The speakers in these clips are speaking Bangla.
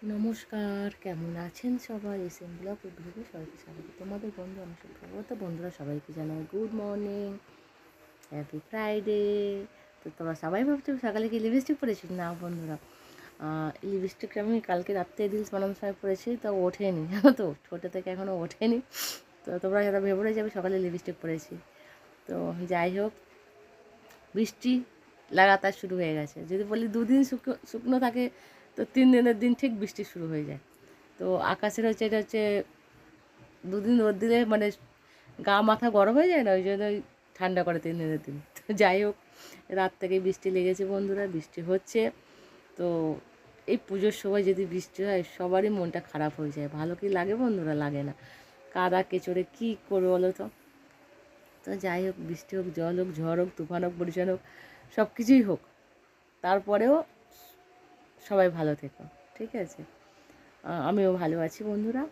নমস্কার, কেমন আছেন সবাই? এসএম ব্লগ উদ্ভিদে সবাইকে স্বাগত। তোমাদের বন্ধু আমি সুপ্রভাত। বন্ধুরা সবাইকে জানাই গুড মর্নিং, হ্যাপি ফ্রাইডে। তো তোমরা সবাই ভাবছো সকালে কি লিপস্টিক পরেছি? না বন্ধুরা, লিপস্টিকটা আমি কালকে রাত্রে রিলস বানানোর সময় পরেছি, তো ওঠেনি, জানো তো, ঠোঁটে থেকে এখনও ওঠেনি। তো তোমরা যারা ভেবে যাবে সকালে লিপস্টিক পরেছি। তো যাই হোক, বৃষ্টি লাগাতার শুরু হয়ে গেছে। যদি বলি দুদিন শুকনো থাকে, তো 3 দিনের দিন ঠিক বৃষ্টি শুরু হয়ে যায়। তো আকাশের হচ্ছে এটা হচ্ছে দুদিন রোদ দিলে মানে গা মাথা গরম হয়ে যায় না, ওই জন্য ঠান্ডা করে 3 দিনের দিন। তো যাই হোক, রাত থেকে বৃষ্টি লেগেছে বন্ধুরা, বৃষ্টি হচ্ছে। তো এই পুজোর সময় যদি বৃষ্টি হয় সবারই মনটা খারাপ হয়ে যায়। ভালো কি লাগে বন্ধুরা? লাগে না। কাদা কেচড়ে কী করবে বলো তো? তো যাই হোক, বৃষ্টি হোক, জল হোক, ঝড় হোক, তুফান হোক, বরিশান হোক, সব কিছুই হোক, তারপরেও সবাই ভালো থেকো, ঠিক আছে? আমিও ভালো আছি বন্ধুরা।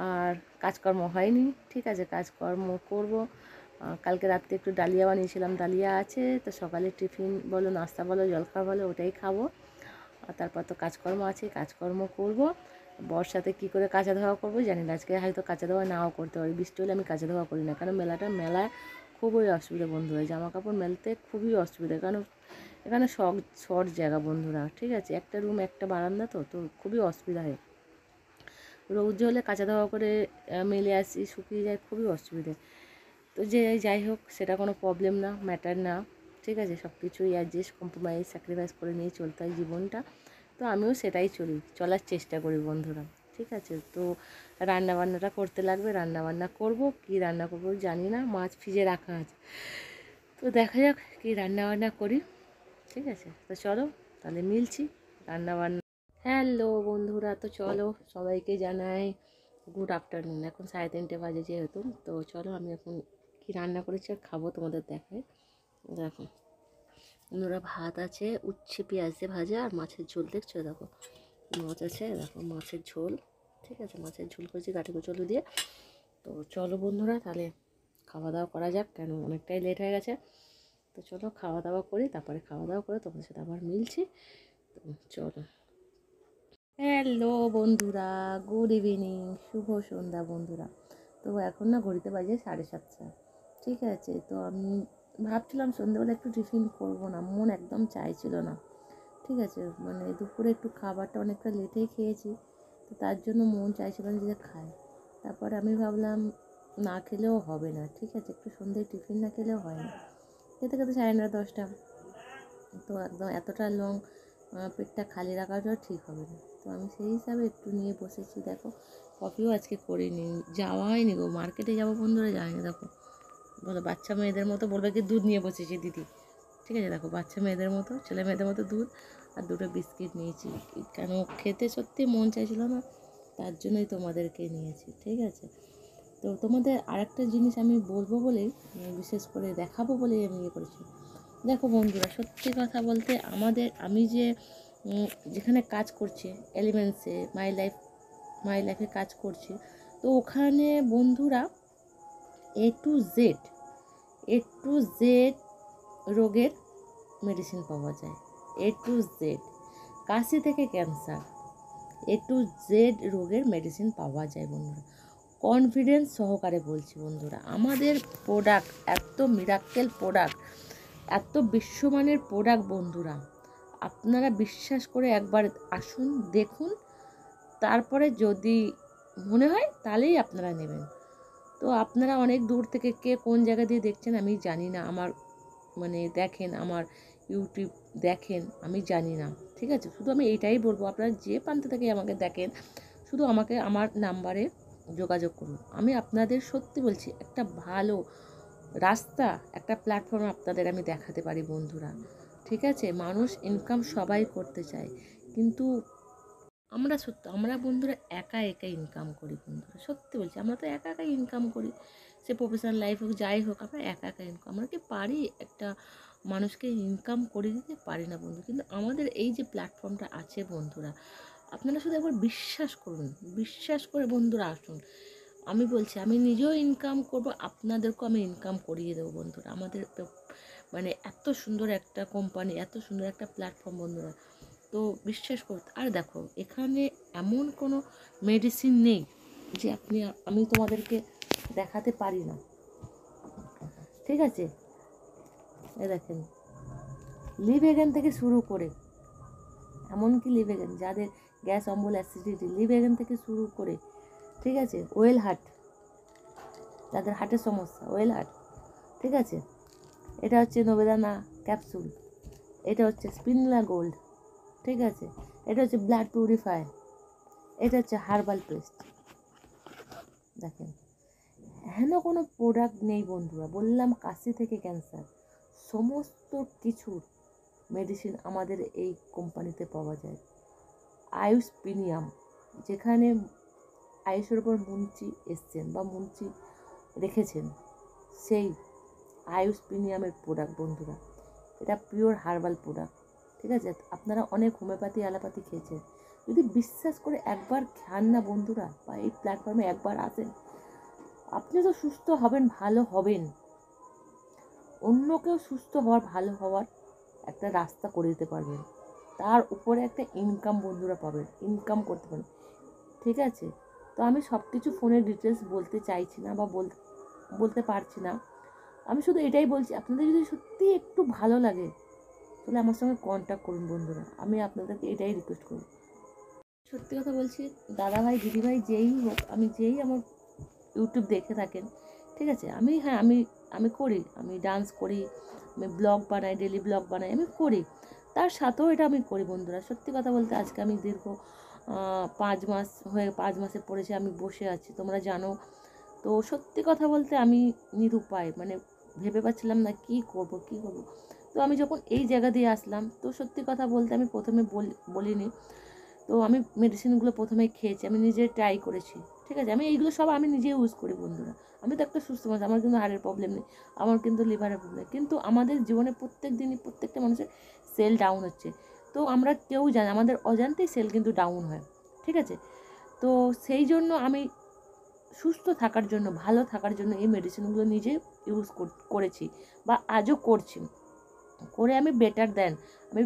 আর কাজকর্ম হয়নি, ঠিক আছে, কাজকর্ম করব। কালকে রাত্রে একটু ডালিয়া বানিয়েছিলাম, ডালিয়া আছে, তো সকালে টিফিন বলো, নাস্তা বলো, জলখাবার বলো, ওটাই খাবো। আর তারপর তো কাজকর্ম আছে, কাজকর্ম করব। বর্ষাতে কী করে কাচা ধোয়া করবো জানি না, আজকে হয়তো কাচা ধোয়া নাও করতে পারি। বৃষ্টি হলে আমি কাচা ধোয়া করি না, কারণ মেলায় খুবই অসুবিধা বন্ধুরা, জামা কাপড় মেলতে খুবই অসুবিধা, কারণ এখানে শর্ট জায়গা বন্ধুরা, ঠিক আছে, একটা রুম একটা বারান্দা, তো খুবই অসুবিধা হয়। রৌদ্র হলে কাচা ধোয়া করে মেলে আসি, শুকিয়ে যায়, খুবই অসুবিধে। তো যাই হোক, সেটা কোনো প্রবলেম না, ম্যাটার না, ঠিক আছে, সব কিছুই অ্যাডজাস্ট, কম্প্রোমাইজ, স্যাক্রিফাইস করে নিয়ে চলতে হয় জীবনটা। তো আমিও সেটাই চলার চেষ্টা করি বন্ধুরা, ঠিক আছে। তো রান্নাবান্নাটা করতে লাগবে, রান্নাবান্না করব, কি রান্না করবো জানি না, মাছ ফ্রিজে রাখা আছে, তো দেখা যাক কী রান্নাবান্না করি, ঠিক আছে। তো চলো তাহলে মিলছি রান্নাবান্না। হ্যালো বন্ধুরা, তো চলো সবাইকে জানাই গুড আফটারনুন। এখন 3:30 বাজে যেহেতু, তো চলো আমি এখন কি রান্না করেছি আর খাবো তোমাদের দেখাই। দেখো বন্ধুরা, ভাত আছে, উচ্ছে পেঁয়াজ দিয়ে ভাজা, আর মাছের ঝোল, দেখছো দেখো, মাছ আছে, দেখো মাছের ঝোল, ঠিক আছে, মাছের ঝোল করেছি গাঠি কচুরি দিয়ে। তো চলো বন্ধুরা তাহলে খাওয়া দাওয়া করা যাক, কেন অনেকটাই লেট হয়ে গেছে। তো চলো খাওয়া দাওয়া করি, তারপরে খাওয়া দাওয়া করে তোমাদের সাথে আবার মিলছি। তো চলো। হ্যালো বন্ধুরা, গুড ইভিনিং, শুভ সন্ধ্যা বন্ধুরা। তো এখন না ঘড়িতে বাজে 7:30, ঠিক আছে। তো আমি ভাবছিলাম সন্ধ্যেবেলা একটু টিফিন করব না, মন একদম চাইছিল না, ঠিক আছে, মানে দুপুরে একটু খাবারটা অনেকটা লেটেই খেয়েছি, তো তার জন্য মন চাইছিল না যে খাই। তারপরে আমি ভাবলাম না খেলেও হবে না, ঠিক আছে, একটু সন্ধ্যেয় টিফিন না খেলেও হয় না, খেতে খেতে 9:30-10টা, তো একদম এতটা লং পেটটা খালি রাখাটাও ঠিক হবে না। তো আমি সেই হিসাবে একটু নিয়ে বসেছি, দেখো কফিও আজকে করিনি, যাওয়া হয়নি গো, মার্কেটে যাবো বন্ধুরা, যায়নি। দেখো বলো, বাচ্চা মেয়েদের মতো বলবে কি দুধ নিয়ে বসেছি দিদি, ঠিক আছে, দেখো বাচ্চা মেয়েদের মতো, ছেলে মেয়েদের মতো দুধ আর দুটো বিস্কিট নিয়েছি, কেন খেতে সত্যি মন চাইছিল না, তার জন্যই তোমাদেরকে নিয়েছি, ঠিক আছে। তো তোমাদের আরেকটা জিনিস আমি বলবো বলেই, বিশেষ করে দেখাবো বলেই আমি ইয়ে করেছি। দেখো বন্ধুরা, সত্যি কথা বলতে আমি যে যেখানে কাজ করছি, এলিমেন্টসে, মাই লাইফে কাজ করছি, তো ওখানে বন্ধুরা A to Z A to Z রোগের মেডিসিন পাওয়া যায়। A to Z, কাশি থেকে ক্যান্সার, A to Z রোগের মেডিসিন পাওয়া যায় বন্ধুরা। কনফিডেন্স সহকারে বলছি বন্ধুরা, আমাদের প্রোডাক্ট এত মিরাক্কেল প্রোডাক্ট, এত বিশ্বমানের প্রোডাক্ট বন্ধুরা, আপনারা বিশ্বাস করে একবার আসুন, দেখুন, তারপরে যদি মনে হয় তাহলেই আপনারা নেবেন। তো আপনারা অনেক দূর থেকে কে কোন জায়গা দিয়ে দেখছেন আমি জানি না, আমার মানে দেখেন, আমার ইউটিউব দেখেন, আমি জানি না, ঠিক আছে, শুধু আমি এইটাই বলবো, আপনারা যে প্রান্ত থেকে আমাকে দেখেন, শুধু আমাকে আমার নাম্বারে যোগাযোগ করুন। আমি আপনাদের সত্যি বলছি, একটা ভালো রাস্তা, একটা প্ল্যাটফর্ম আপনাদের আমি দেখাতে পারি বন্ধুরা, ঠিক আছে। মানুষ ইনকাম সবাই করতে চায়, কিন্তু আমরা বন্ধুরা একা একা ইনকাম করি বন্ধুরা, সত্যি বলছি, আমরা তো একা একা ইনকাম করি, সে প্রফেশনাল লাইফ হোক যাই হোক, আমরা একা একা ইনকাম, আমরা কি পারি একটা মানুষকে ইনকাম করে দিতে? পারি না বন্ধু। কিন্তু আমাদের এই যে প্ল্যাটফর্মটা আছে বন্ধুরা, আপনারা শুধু একবার বিশ্বাস করুন, বিশ্বাস করে বন্ধুরা আসুন। আমি বলছি, আমি নিজেও ইনকাম করব, আপনাদেরকেও আমি ইনকাম করিয়ে দেবো বন্ধুরা। আমাদের মানে এত সুন্দর একটা কোম্পানি, এত সুন্দর একটা প্ল্যাটফর্ম বন্ধুরা। তো তো বিশ্বাস করতে, আর দেখো এখানে এমন কোনো মেডিসিন নেই যে আমি তোমাদেরকে দেখাতে পারি না, ঠিক আছে। দেখেন লিভেগেন থেকে শুরু করে, এমনকি লিভেগেন যাদের গ্যাস অম্বল অ্যাসিডিটি, লিভেগেন থেকে শুরু করে, ঠিক আছে, ওয়েল হার্ট যাদের হার্টের সমস্যা, ওয়েল হার্ট, ঠিক আছে, এটা হচ্ছে নবেদানা ক্যাপসুল, এটা হচ্ছে স্পিনলা গোল্ড, ঠিক আছে, এটা হচ্ছে ব্লাড পিউরিফায়ার, এটা হচ্ছে হার্বাল পেস্ট। দেখেন হেন কোনো প্রোডাক্ট নেই বন্ধুরা, বললাম কাশি থেকে ক্যান্সার, সমস্ত কিছুর মেডিসিন আমাদের এই কোম্পানিতে পাওয়া যায়। আয়ুষ প্রিমিয়াম, যেখানে আয়ুষের ওপর মুন্সি এসছেন বা মুন্সি রেখেছেন, সেই আয়ুষ প্রিমিয়ামের প্রোডাক্ট বন্ধুরা, এটা পিওর হার্বাল প্রোডাক্ট, ঠিক আছে। আপনারা অনেক হোমিওপ্যাথি অ্যালোপ্যাথি খেয়েছেন, যদি বিশ্বাস করে একবার খান না বন্ধুরা, বা এই প্ল্যাটফর্মে একবার আসেন, আপনি তো সুস্থ হবেন, ভালো হবেন, অন্যকেও সুস্থ হওয়ার, ভালো হওয়ার একটা রাস্তা করে দিতে পারবেন, তার উপরে একটা ইনকাম বন্ধুরা পাবেন, ইনকাম করতে পারেন, ঠিক আছে। তো আমি সব কিছু ফোনের ডিটেলস বলতে চাইছি না বা বলতে পারছি না, আমি শুধু এটাই বলছি, আপনাদের যদি সত্যি একটু ভালো লাগে তাহলে আমার সঙ্গে কন্ট্যাক্ট করুন বন্ধুরা, আমি আপনাদেরকে এটাই রিকোয়েস্ট করব। সত্যি কথা বলছি, দাদাভাই দিদিভাই যেই হোক, আমি যেই আমার ইউটিউব দেখে থাকেন, ঠিক আছে, আমি করি, আমি ডান্স করি, আমি ব্লগ বানাই, ডেলি ব্লগ বানাই, আমি করি, তার সাথেও এটা আমি করি বন্ধুরা। সত্যি কথা বলতে আজকে আমি দীর্ঘ 5 মাসে পড়েছে আমি বসে আছি, তোমরা জানো। তো সত্যি কথা বলতে আমি নিরুপায়, মানে ভেবে পাচ্ছিলাম না কি করব। তো আমি যখন এই জায়গা দিয়ে আসলাম, তো সত্যি কথা বলতে আমি প্রথমে বলিনি, তো আমি মেডিসিনগুলো প্রথমে খেয়েছি, আমি নিজে ট্রাই করেছি, ঠিক আছে, আমি এইগুলো সব আমি নিজে ইউজ করি বন্ধুরা। আমি তো একটা সুস্থ মানুষ, আমার কিন্তু হার্টের প্রবলেম নেই, আমার কিন্তু লিভারের প্রবলেম, কিন্তু আমাদের জীবনে প্রত্যেক দিনই প্রত্যেকটা মানুষের সেল ডাউন হচ্ছে, তো আমরা কেউ জানি, আমাদের অজান্তেই সেল কিন্তু ডাউন হয়, ঠিক আছে। তো সেই জন্য আমি সুস্থ থাকার জন্য, ভালো থাকার জন্য এই মেডিসিনগুলো নিজে ইউজ করেছি বা আজও করছি, করে আমি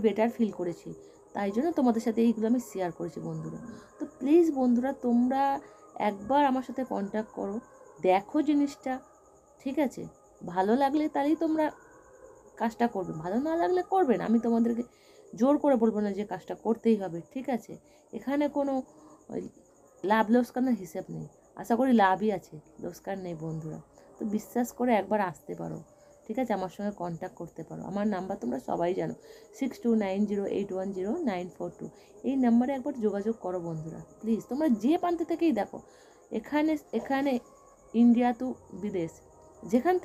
বেটার ফিল করেছি, তাই জন্য তোমাদের সাথে এইগুলো আমি শেয়ার করেছি বন্ধুরা। তো প্লিজ বন্ধুরা, তোমরা একবার আমার সাথে কন্ট্যাক্ট করো, দেখো জিনিসটা, ঠিক আছে, ভালো লাগলে তাহলেই তোমরা কাজটা করবে, ভালো না লাগলে করবে না, আমি তোমাদেরকে জোর করে বলবো না যে কাজটা করতেই হবে, ঠিক আছে। এখানে কোনো লাভ লোকসানের হিসেব নেই, আশা করি লাভই আছে, লোকসান নেই বন্ধুরা। তো বিশ্বাস করে একবার আসতে পারো, ঠিক আছে, আমার সঙ্গে কন্ট্যাক্ট করতে পারো। আমার নাম্বার তোমরা সবাই জানো, 6290810942, এই নাম্বারে একবার যোগাযোগ করো বন্ধুরা, প্লিজ। তোমরা যে প্রান্ত থেকেই দেখো, এখানে ইন্ডিয়া টু বিদেশ, যেখান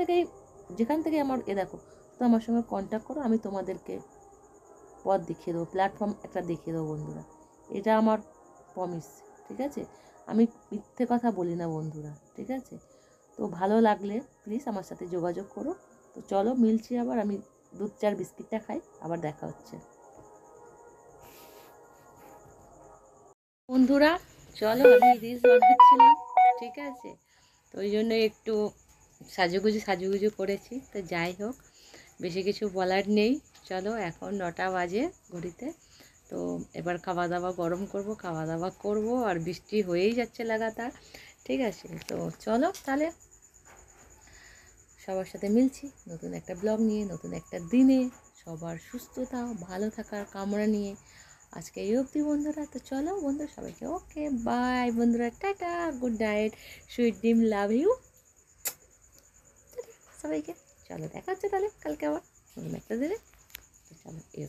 থেকেই আমার দেখো, তো আমার সঙ্গে কন্ট্যাক্ট করো, আমি তোমাদেরকে পথ দেখিয়ে দেবো, প্ল্যাটফর্ম একটা দেখিয়ে দেবো বন্ধুরা, এটা আমার প্রমিস, ঠিক আছে। আমি মিথ্যে কথা বলি না বন্ধুরা, ঠিক আছে। তো ভালো লাগলে প্লিজ আমার সাথে যোগাযোগ করো। তো চলো মিলছি আবার, আমি দুধ চার বিস্কিটটা খাই, আবার দেখা হচ্ছে বন্ধুরা। চলো, আমি রিলস বানাচ্ছিলাম, ঠিক আছে, তো ওই জন্য একটু সাজুগুজু করেছি। তো যাই হোক, বেশি কিছু বলার নেই, চলো এখন 9টা বাজে ঘড়িতে। তো এবার খাওয়া দাওয়া গরম করব, খাওয়া দাওয়া করব, আর বৃষ্টি হয়েই যাচ্ছে লাগাতার, ঠিক আছে। তো চলো তাহলে সবার সাথে মিলছি নতুন একটা ব্লগ নিয়ে, নতুন একটা দিনে, সবার সুস্থতা ভালো থাকার কামনা নিয়ে আজকে এই অবধি বন্ধুরা। তো চলো বন্ধুরা, সবাইকে ওকে বাই বন্ধুরা, tata, good night, sweet dream, love you সবাইকে। চলো দেখা হচ্ছে তাহলে কালকে আবার নতুন একটা দিনে। তো চলো এই